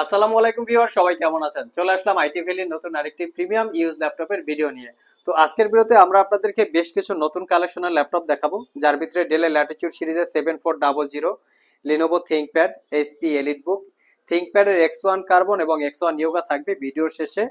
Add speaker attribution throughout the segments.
Speaker 1: আসসালামু আলাইকুম ভিউয়ার, সবাই কেমন আছেন? চলে আসলাম আইটি ভ্যালির নতুন আরেকটি প্রিমিয়াম ইউজ ল্যাপটপের ভিডিও নিয়ে। তো আজকের ভিডিওতে আমরা আপনাদেরকে বেশ কিছু নতুন কালেকশনের ল্যাপটপ দেখাবো, যার ভিতরে ডেলের ল্যাটিটিউড সিরিজের 7400, লিনোভো থিংকপ্যাড, এইচপি এলিটবুক, থিংকপ্যাডের X1 কার্বন এবং X1 ইয়োগা থাকবে ভিডিওর শেষে।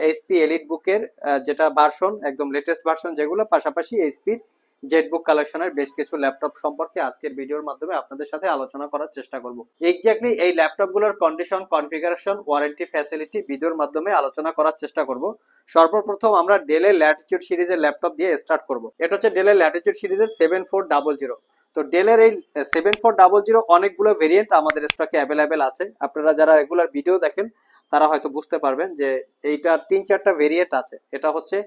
Speaker 1: এইচপি এলিটবুকের যেটা ভার্সন, একদম লেটেস্ট ভার্সন যেগুলো, পাশাপাশি এইচপির জেটবুক কালেকশনের বেশ কিছু ল্যাপটপ সম্পর্কে আজকের ভিডিওর মাধ্যমে আপনাদের সাথে আলোচনা করার চেষ্টা করব। এক্স্যাক্টলি এই ল্যাপটপগুলোর কন্ডিশন, কনফিগারেশন, ওয়ারেন্টি, ফ্যাসিলিটি ভিডিওর মাধ্যমে আলোচনা করার চেষ্টা করব। সর্বপ্রথম আমরা ডেলের ল্যাটিটিউড সিরিজের ল্যাপটপ দিয়ে স্টার্ট করব। এটা হচ্ছে ডেলের ল্যাটিটিউড সিরিজের 7400। তো ডেলের এই 7400 অনেকগুলো ভেরিয়েন্ট আমাদের স্টকে অ্যাভেলেবেল আছে। আপনারা যারা রেগুলার ভিডিও দেখেন তারা হয়তো বুঝতে পারবেন যে এইটার 3-4টা ভেরিয়েন্ট আছে। এটা হচ্ছে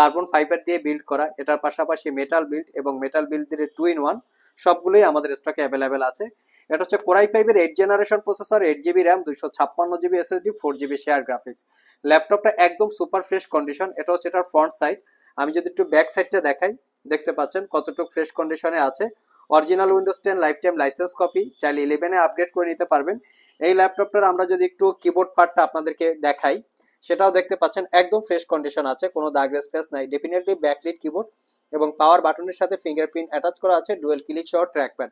Speaker 1: কার্বন ফাইবার দিয়ে বিল্ড করা, এটার পাশাপাশি মেটাল বিল্ড এবং মেটাল বিল্ড দিয়ে 2-in-1, সবগুলোই আমাদের স্টকে অ্যাভেলেবেল আছে। এটা হচ্ছে কোরাই ফাইভের 8 generation processor, 8 GB RAM, 256 GB SSD, 4 GB share graphics. ল্যাপটপটা একদম সুপার ফ্রেশ কন্ডিশন। এটা হচ্ছে এটার ফ্রন্ট সাইড। আমি যদি একটু ব্যাক সাইডটা দেখাই, দেখতে পাচ্ছেন কতটুকু ফ্রেশ কন্ডিশনে আছে। Original Windows 10 life time licence copy, চাইলে 11-এ আপগ্রেড করে নিতে পারবেন। এই ল্যাপটপটার আমরা যদি একটু কিবোর্ড পার্টটা আপনাদেরকে দেখাই, সেটাও দেখতে পাচ্ছেন একদম ফ্রেশ কন্ডিশন আছে, কোনো দাগ স্ক্র্যাচ নাই। ডেফিনেটলি ব্যাকলিট কিবোর্ড এবং পাওয়ার বাটনের সাথে ফিঙ্গারপ্রিন্ট অ্যাটাচ করা আছে, ডুয়েল ক্লিক সহ ট্র্যাকপ্যাড।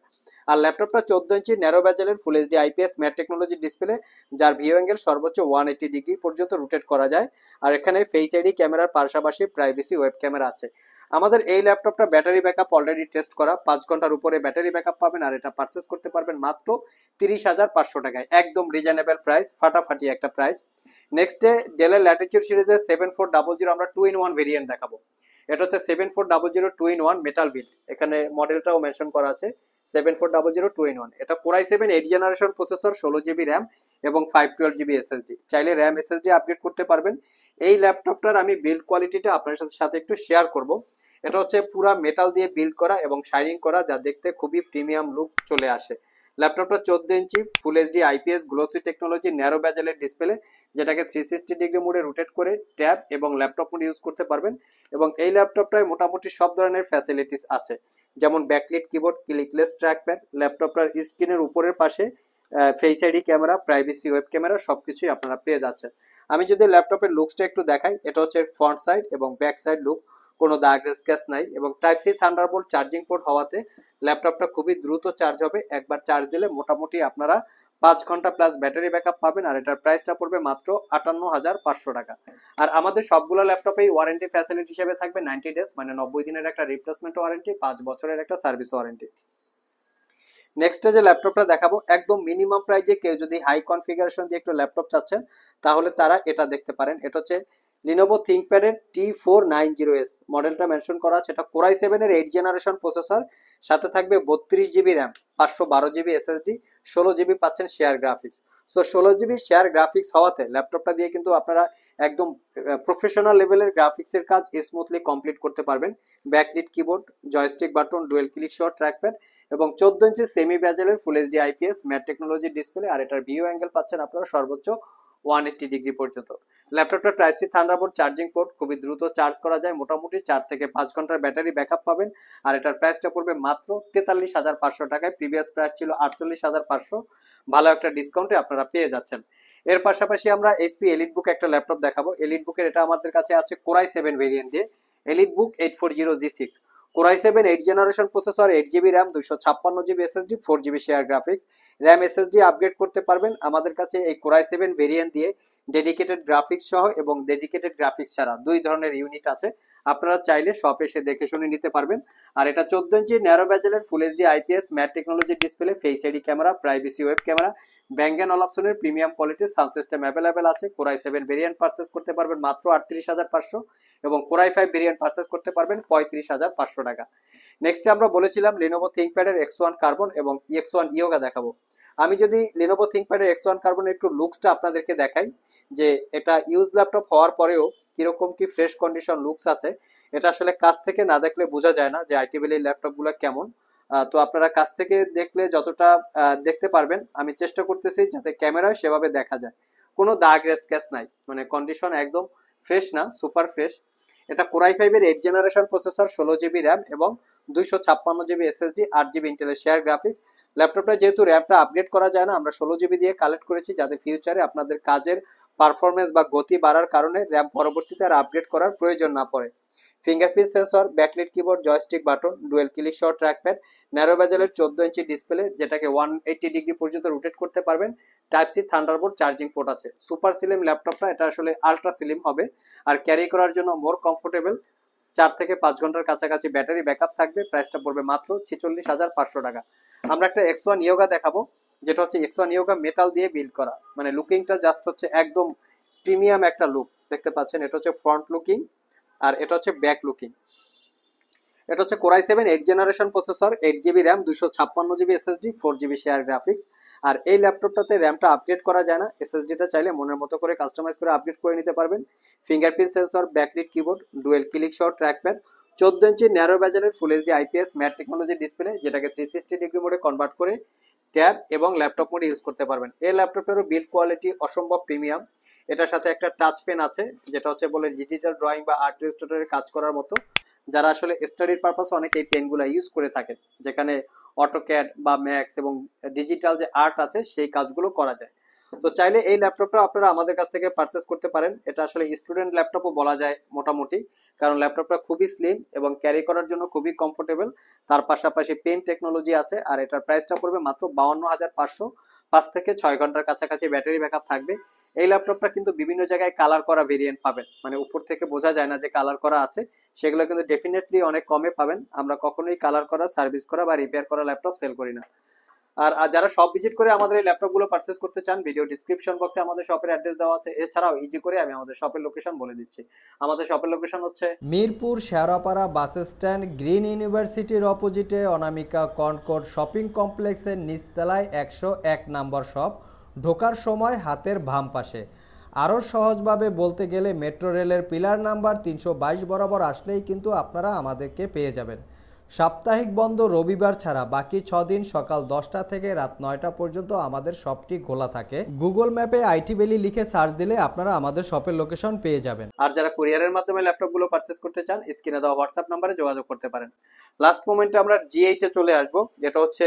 Speaker 1: আর ল্যাপটপটা 14 ইঞ্চি ন্যারো ব্যাজেলের full HD IPS matte technology display, যার ভিউ অ্যাঙ্গেল সর্বোচ্চ 180 ডিগ্রি পর্যন্ত রোটেট করা যায়। আর এখানে ফেস আইডি ক্যামেরার পাশাপাশি প্রাইভেসি ওয়েব ক্যামেরা আছে। আমাদের এই ল্যাপটপটা ব্যাটারি ব্যাকআপ অলরেডি টেস্ট করা, 5 ঘন্টার উপরে ব্যাটারি ব্যাকআপ পাবেন। আর এটা পারচেস করতে পারবেন মাত্র 30,500 টাকায়, একদম রিজনেবল প্রাইস, ফাটাফাটি একটা প্রাইস। নেক্সটে ডেলের ল্যাটিটিউড সিরিজের 7400 আমরা 2-in-1 ভেরিয়েন্ট দেখাবো। এটা হচ্ছে 7400 2-in-1 মেটাল বিল্ড, এখানে মডেলটাও মেনশন করা আছে 7400 2-in-1। এটা core i 7 8 generation processor, 16 GB RAM এবং 512 জিবি এসএসডি। চাইলে র্যাম এসএসডি আপগ্রেড করতে পারবেন। এই ল্যাপটপটার আমি বিল্ড কোয়ালিটিটা আপনার সাথে একটু শেয়ার করব। এটা হচ্ছে পুরা মেটাল দিয়ে বিল্ড করা এবং শাইনিং করা, যা দেখতে খুবই প্রিমিয়াম লুক চলে আসে। ল্যাপটপটা 14 inch full HD IPS glossy technology narrow ব্যাজেলের ডিসপ্লে, যেটাকে 360 ডিগ্রি মোডে রোটেট করে ট্যাব এবং ল্যাপটপ মোড ইউজ করতে পারবেন। এবং এই ল্যাপটপটায় মোটামুটি সব ধরনের ফ্যাসিলিটিস আছে, যেমন ব্যাকলিট কিবোর্ড, ক্লিকলেস ট্র্যাকপ্যাড, ল্যাপটপটার স্ক্রিনের উপরের পাশে face ID camera, privacy web camera, সবকিছুই আপনারা পেয়ে যাচ্ছেন। আমি যদি ল্যাপটপের লুকসটা একটু দেখাই, এটা হচ্ছে ফ্রন্ট সাইড এবং ব্যাক সাইড লুক, কোনো দাগ স্ক্র্যাচ নাই। এবং type C thunderbolt charging port হওয়াতে ল্যাপটপটা খুবই দ্রুত চার্জ হবে। একবার চার্জ দিলে মোটামুটি আপনারা 5 ঘন্টা প্লাস ব্যাটারি ব্যাকআপ পাবেন। আর এটার প্রাইসটা পড়বে মাত্র 58,500 টাকা। আর আমাদের সবগুলো ল্যাপটপেই ওয়ারেন্টি ফ্যাসিলিটি হিসেবে থাকবে 90 ডেজ, মানে 90 দিনের একটা রিপ্লেসমেন্ট ওয়ারেন্টি, 5 বছরের একটা সার্ভিস ওয়ারেন্টি। নেক্সটে যে ল্যাপটপটা দেখাবো, একদম মিনিমাম প্রাইজে কেউ যদি হাই কনফিগারেশন দিয়ে একটু ল্যাপটপ চাচ্ছেন, তাহলে তারা এটা দেখতে পারেন। এটা হচ্ছে লিনোভো থিংকপ্যাডের T490S, মডেলটা মেনশন করা আছে। এটা কোরাই 7-এর 8 জেনারেশন প্রসেসর, সাথে থাকবে 32 GB RAM, 512 GB SSD, 16 GB পাচ্ছেন share graphics. So 16 GB share graphics হওয়াতে ল্যাপটপটা দিয়ে কিন্তু আপনারা একদম প্রফেশনাল লেভেলের গ্রাফিক্সের কাজ স্মুথলি কমপ্লিট করতে পারবেন। Backlit keyboard, joystick button, dual click সহ ট্র্যাকপ্যাড এবং 14 ইঞ্চি সেমি ব্যাজেলের full HD IPS matte technology display. আর এটার ভিউ অ্যাঙ্গেল পাচ্ছেন আপনারা সর্বোচ্চ 180 ডিগ্রি পর্যন্ত। ল্যাপটপটার type C thunderbolt charging port, খুবই দ্রুত চার্জ করা যায়, মোটামুটি 4 থেকে 5 ঘন্টার ব্যাটারি ব্যাকআপ পাবেন। আর এটার প্রাইসটা পড়বে মাত্র 43,500 টাকায়, প্রিভিয়াস প্রাইস ছিল 48,500। ভালো একটা ডিসকাউন্টে আপনারা পেয়ে যাচ্ছেন। এর পাশাপাশি আমরা এইচপি এলিটবুক একটা ল্যাপটপ দেখাবো। এলিটবুকের এটা আমাদের কাছে আছে কোরাই 7 ভেরিয়েন্ট দিয়ে, EliteBook 840G6, core i 7 8 generation processor, 8 GB RAM, 256 GB SSD, 4 GB share graphics. RAM SSD upgrade করতে পারবেন। আমাদের কাছে এই কোরাই 7 ভেরিয়েন্ট দিয়ে ডেডিকেটেড গ্রাফিক্স সহ এবং ডেডিকেটেড গ্রাফিক্স ছাড়া দুই ধরনের ইউনিট আছে। আপনারা চাইলে শপে এসে দেখে শুনে নিতে পারবেন। আর এটা 14 ইঞ্চি ন্যারো ব্যাজেলের full HD IPS matte technology display, face ID camera, privacy web camera, bang and অলাপসনের প্রিমিয়াম কোয়ালিটির সাউন্ড সিস্টেম অ্যাভেলেবেল আছে। কোরাই 7 ভেরিয়েন্ট পারচেস করতে পারবেন মাত্র 38,500 এবং কোরাই 5 ভেরিয়েন্ট পারচেস করতে পারবেন 35,500 টাকা। নেক্সটে আমরা বলেছিলাম লিনোভো থিংকপ্যাডের X1 কার্বন এবং X1 ইয়োগা দেখাবো। আমি যদি লিনোভো থিংকপ্যাডের X1 কার্বনের একটু লুকসটা আপনাদেরকে দেখাই, যে এটা ইউজ ল্যাপটপ হওয়ার পরেও কিরকম কি ফ্রেশ কন্ডিশন লুকস আছে, এটা আসলে কাছ থেকে না দেখলে বোঝা যায় না যে আইটি ভ্যালির ল্যাপটপগুলো কেমন। তো আপনারা কাছ থেকে দেখলে যতটা দেখতে পারবেন, আমি চেষ্টা করতেছি যাতে ক্যামেরায় সেভাবে দেখা যায়। কোনো দাগ স্ক্র্যাচ নাই, মানে কন্ডিশন একদম ফ্রেশ না, সুপার ফ্রেশ। এটা কোরাই 5-এর 8 জেনারেশন প্রসেসর, 16 জিবি র্যাম এবং 256 জিবি এসএসডি, 8 জিবি ইন্টেলের শেয়ার গ্রাফিক্স। ল্যাপটপটা যেহেতু র্যামটা আপডেট করা যায় না, আমরা 16 জিবি দিয়ে কালেক্ট করেছি, যাতে ফিউচারে আপনাদের কাজের পারফরমেন্স বা গতি বাড়ার কারণে র্যাম পরবর্তীতে আর আপডেট করার প্রয়োজন না পড়ে। Fingerprint sensor, backlit keyboard, joystick button, dual click সহ ট্র্যাকপ্যাড, ন্যারো বেজেলের 14 ইঞ্চি ডিসপ্লে যেটাকে 180 ডিগ্রি পর্যন্ত রোটেট করতে পারবেন, type C thunderbolt charging port আছে। সুপার স্লিম ল্যাপটপটা, এটা আসলে আলট্রা স্লিম হবে আর ক্যারি করার জন্য মোর কমফোর্টেবল। 4 থেকে 5 ঘন্টার কাছাকাছি ব্যাটারি ব্যাকআপ থাকবে। প্রাইসটা পড়বে মাত্র 46,500 টাকা। আমরা একটা X1 ইয়োগা দেখাবো, যেটা হচ্ছে X1 ইয়োগা মেটাল দিয়ে বিল্ড করা, মানে লুকিংটা জাস্ট হচ্ছে একদম প্রিমিয়াম একটা লুক দেখতে পাচ্ছেন। এটা হচ্ছে ফ্রন্ট লুকিং আর এটা হচ্ছে ব্যাক লুকিং। এটা হচ্ছে core i 7 8 generation processor, 8 GB RAM, 256 GB SSD, 4 GB share graphics. আর এই ল্যাপটপটাতে র্যামটা আপডেট করা যায় না, এসএসডিটা চাইলে মনের মতো করে কাস্টমাইজ করে আপডেট করে নিতে পারবেন। Fingerprint sensor, backlit keyboard, dual click সহ ট্র্যাকপ্যাড, 14 ইঞ্চি ন্যারো বেজেলের full HD IPS matte technology display, যেটাকে 360 ডিগ্রি মোডে কনভার্ট করে ট্যাব এবং ল্যাপটপ মোডে ইউজ করতে পারবেন। এই ল্যাপটপেরও বিল্ড কোয়ালিটি অসম্ভব প্রিমিয়াম। এটার সাথে একটা টাচ পেন আছে, যেটা হচ্ছে বলে ডিজিটাল ড্রয়িং বা আর্ট ইলাস্ট্রেটরের কাজ করার মতো। যারা আসলে স্টাডির পারপাসে অনেক এই পেনগুলো ইউজ করে থাকেন, যেখানে অটোক্যাড বা ম্যাক্স এবং ডিজিটাল যে আর্ট আছে সেই কাজগুলো করা যায়। তো চাইলে এই ল্যাপটপটা আপনারা আমাদের কাছ থেকে পারচেস করতে পারেন। এটা আসলে স্টুডেন্ট ল্যাপটপও বলা যায় মোটামুটি, কারণ ল্যাপটপটা খুবই স্লিম এবং ক্যারি করার জন্য খুবই কমফোর্টেবল। তার পাশাপাশি পেন টেকনোলজি আছে আর এটার প্রাইসটা পড়বে মাত্র 52,500। 5 থেকে 6 ঘন্টার কাছাকাছি ব্যাটারি ব্যাকআপ থাকবে। এই ল্যাপটপটা কিন্তু বিভিন্ন জায়গায় কালার করা ভেরিয়েন্ট পাবেন, মানে উপর থেকে বোঝা যায় না যে কালার করা আছে, সেগুলো কিন্তু ডেফিনেটলি অনেক কমে পাবেন। আমরা কখনোই কালার করা, সার্ভিস করা বা রিপেয়ার করা ল্যাপটপ সেল করি না। আর যারা শপ ভিজিট করে আমাদের এই ল্যাপটপগুলো পারচেস করতে চান, ভিডিও ডিসক্রিপশন বক্সে আমাদের শপের অ্যাড্রেস দেওয়া আছে। এছাড়াও ইজি করে আমি আমাদের শপের লোকেশন বলে দিচ্ছি। আমাদের শপের লোকেশন হচ্ছে
Speaker 2: Mirpur Shewrapara bus stand, green ইউনিভার্সিটির অপোজিটে অনামিকা কনকর্ড শপিং কমপ্লেক্সের নিচতলায় 101 নম্বর শপ। ঢোকার সময় হাতের বাম পাশে। আরও সহজভাবে বলতে গেলে মেট্রো রেলের পিলার নাম্বার 322 বরাবর আসলেই কিন্তু আপনারা আমাদেরকে পেয়ে যাবেন। সাপ্তাহিক বন্ধ রবিবার ছাড়া বাকি 6 দিন সকাল 10টা থেকে রাত 9টা পর্যন্ত আমাদের শপটি খোলা থাকে। গুগল ম্যাপে আইটি ভ্যালি লিখে সার্চ দিলে আপনারা আমাদের শপের লোকেশন পেয়ে যাবেন।
Speaker 1: আর যারা কুরিয়ারের মাধ্যমে ল্যাপটপগুলো পারচেস করতে চান, স্ক্রিনে দেওয়া হোয়াটসঅ্যাপ নাম্বারে যোগাযোগ করতে পারেন। লাস্ট মোমেন্টে আমরা G8 এ চলে আসবো, যেটা হচ্ছে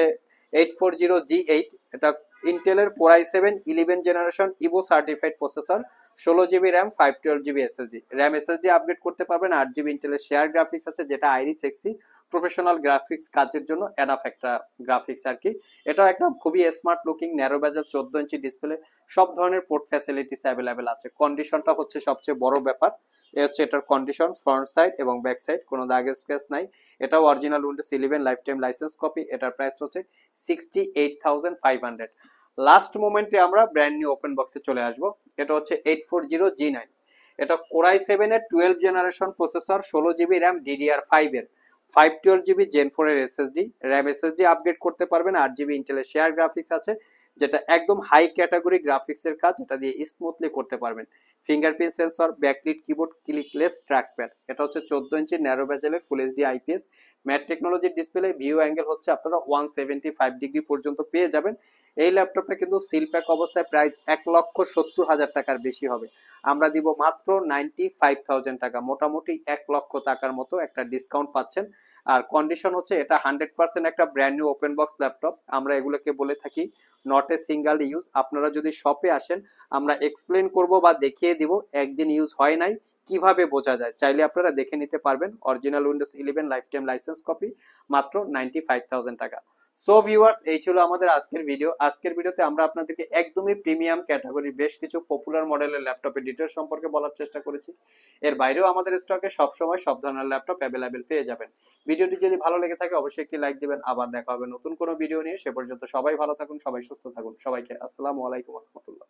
Speaker 1: 840G8। এটা ইন্টেলের core i 7 11 generation Evo certified processor, 16 GB RAM, 512 GB SSD. RAM SSD update করতে পারবেন। 8 জিবি ইন্টেলের শেয়ার গ্রাফিক্স আছে, যেটা আইরিস এক্সি প্রফেশনাল গ্রাফিক্স কাজের জন্য এনাফ একটা গ্রাফিক্স আর কি। এটাও একটা খুবই স্মার্ট লুকিং, ন্যারো বেজেল, 14 ইঞ্চি ডিসপ্লে, সব ধরনের পোর্ট ফ্যাসিলিটিস অ্যাভেলেবেল আছে। কন্ডিশনটা হচ্ছে সবচেয়ে বড় ব্যাপার। এ হচ্ছে এটার কন্ডিশন, ফ্রন্ট সাইড এবং ব্যাক সাইড কোনো দাগের স্ক্র্যাচ নাই। এটাও original Windows 11 life time licence copy. এটার প্রাইস হচ্ছে 68,500। লাস্ট মোমেন্টে আমরা ব্র্যান্ড নিউ ওপেন বক্সে চলে আসবো। এটা হচ্ছে 840G9। এটা কোরাই 7 এর 12 generation processor, 16 GB RAM, DDR5 এর, 512 জিবি জেন 4 এর এসএসডি। র্যাম এসএসডি আপডেট করতে পারবেন। 8 জিবি ইন্টেলের শেয়ার গ্রাফিক্স আছে, যেটা একদম হাই ক্যাটাগরি গ্রাফিক্সের কাজ, যেটা দিয়ে স্মুথলি করতে পারবেন। Fingerprint sensor, backlit keyboard, clickless trackpad. এটা হচ্ছে 14 ইঞ্চি ন্যারো বেজেলের ফুল এইচডি আইপিএস ম্যাট টেকনোলজির ডিসপ্লে। ভিউ অ্যাঙ্গেল হচ্ছে আপনারা 175 ডিগ্রি পর্যন্ত পেয়ে যাবেন। এই ল্যাপটপটা কিন্তু সিল প্যাক অবস্থায় প্রাইস 1,70,000 টাকার বেশি হবে। আমরা দিব মাত্র 95,000 টাকা, মোটামুটি 1,00,000 টাকার মতো একটা ডিসকাউন্ট পাচ্ছেন। আর কন্ডিশন হচ্ছে এটা 100% একটা brand new open box laptop. আমরা এগুলোকে বলে থাকি নট এ সিঙ্গেল ইউজ। আপনারা যদি শপে আসেন, আমরা এক্সপ্লেন করব বা দেখিয়ে দিব একদিন ইউজ হয় নাই কিভাবে বোঝা যায়। চাইলে আপনারা দেখে নিতে পারবেন। Original Windows 11 life time licence copy, মাত্র 95,000 টাকা। সো ভিউয়ার্স, এই ছিল আমাদের আজকের ভিডিও। আজকের ভিডিওতে আমরা আপনাদেরকে একদমই প্রিমিয়াম ক্যাটাগরির বেশ কিছু পপুলার মডেলের ল্যাপটপের ডিটেলস সম্পর্কে বলার চেষ্টা করেছি। এর বাইরেও আমাদের স্টকে সবসময় সব ধরনের ল্যাপটপ অ্যাভেলেবেল পেয়ে যাবেন। ভিডিওটি যদি ভালো লেগে থাকে অবশ্যই একটি লাইক দিবেন। আবার দেখা হবে নতুন কোনো ভিডিও নিয়ে। সে পর্যন্ত সবাই ভালো থাকুন, সবাই সুস্থ থাকুন। সবাইকে আসসালামু আলাইকুম ওয়া রাহমাতুল্লাহ।